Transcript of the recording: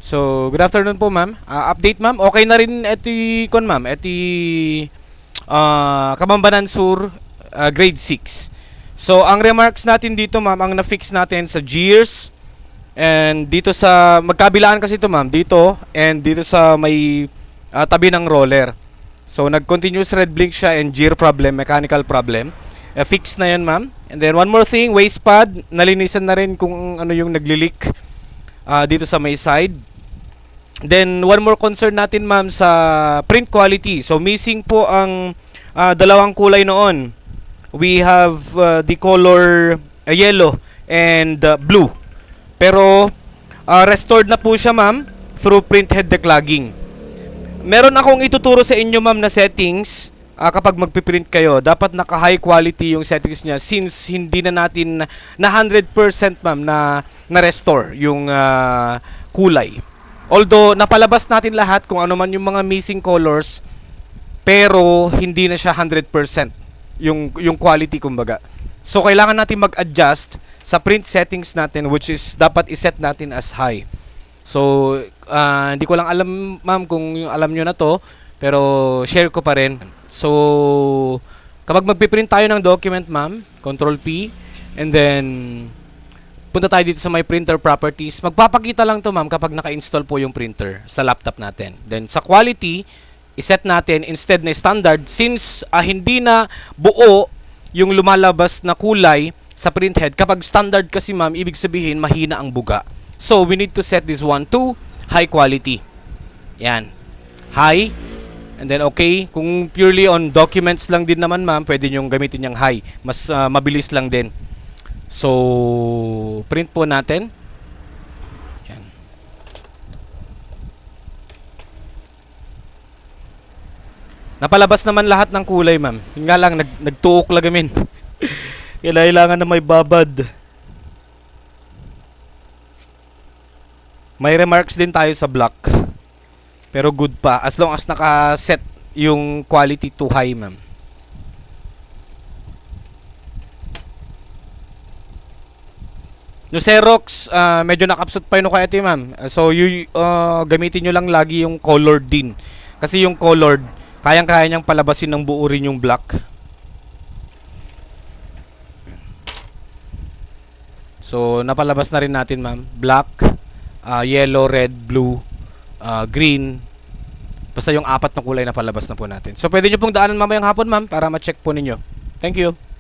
So, good afternoon po, ma'am. Update, ma'am. Okay na rin eti kon, ma'am. Eti Kabambanan Sur, grade 6. So, ang remarks natin dito, ma'am, ang na-fix natin sa gears and dito sa magkabilaan kasi ito, ma'am, dito and dito sa may tabi ng roller. So, nag-continuous red blink siya and gear problem, mechanical problem. Fix na 'yan, ma'am. And then one more thing, waste pad, nalinisan na rin kung ano yung nagli-leak dito sa may side. Then one more concern natin, ma'am, sa print quality. So missing po ang dalawang kulay noon. We have the color yellow and blue. Pero restored na po siya, ma'am, through print head declogging. Meron akong ituturo sa inyo, ma'am, na settings kapag magpiprint kayo. Dapat naka high quality yung settings niya since hindi na natin na 100%, ma'am, na restore yung kulay. Although napalabas natin lahat kung ano man yung mga missing colors, pero hindi na siya 100% yung quality, kumbaga. So kailangan natin mag-adjust sa print settings natin, which is dapat iset natin as high. So hindi ko lang alam, ma'am, kung alam nyo na to, pero share ko pa rin. So kapag magpiprint tayo ng document, ma'am, Control P, and then punta tayo dito sa my printer properties. Magpapakita lang to, ma'am, kapag naka-install po yung printer sa laptop natin. Then sa quality, iset natin instead na standard, since hindi na buo yung lumalabas na kulay sa printhead. Kapag standard kasi, ma'am, ibig sabihin mahina ang buga. So we need to set this one to high quality. Yan, high. And then okay, kung purely on documents lang din naman, ma'am, pwede nyong gamitin yung high. Mas mabilis lang din. So, print po natin. Yan. Napalabas naman lahat ng kulay, ma'am. Yun nga lang, nagtuok lagamin. Kailangan na may babad. May remarks din tayo sa black. Pero good pa. As long as naka-set yung quality to high, ma'am. Yung Xerox, medyo nakapsot pa yun kaya ito, ma'am. So, gamitin nyo lang lagi yung colored din. Kasi yung colored, kayang-kaya niyang palabasin ng buo rin yung black. So, napalabas na rin natin, ma'am. Black, yellow, red, blue, green. Basta yung apat na kulay na palabas na po natin. So, pwede nyo pong daanan mamayang hapon, ma'am, para ma-check po ninyo. Thank you.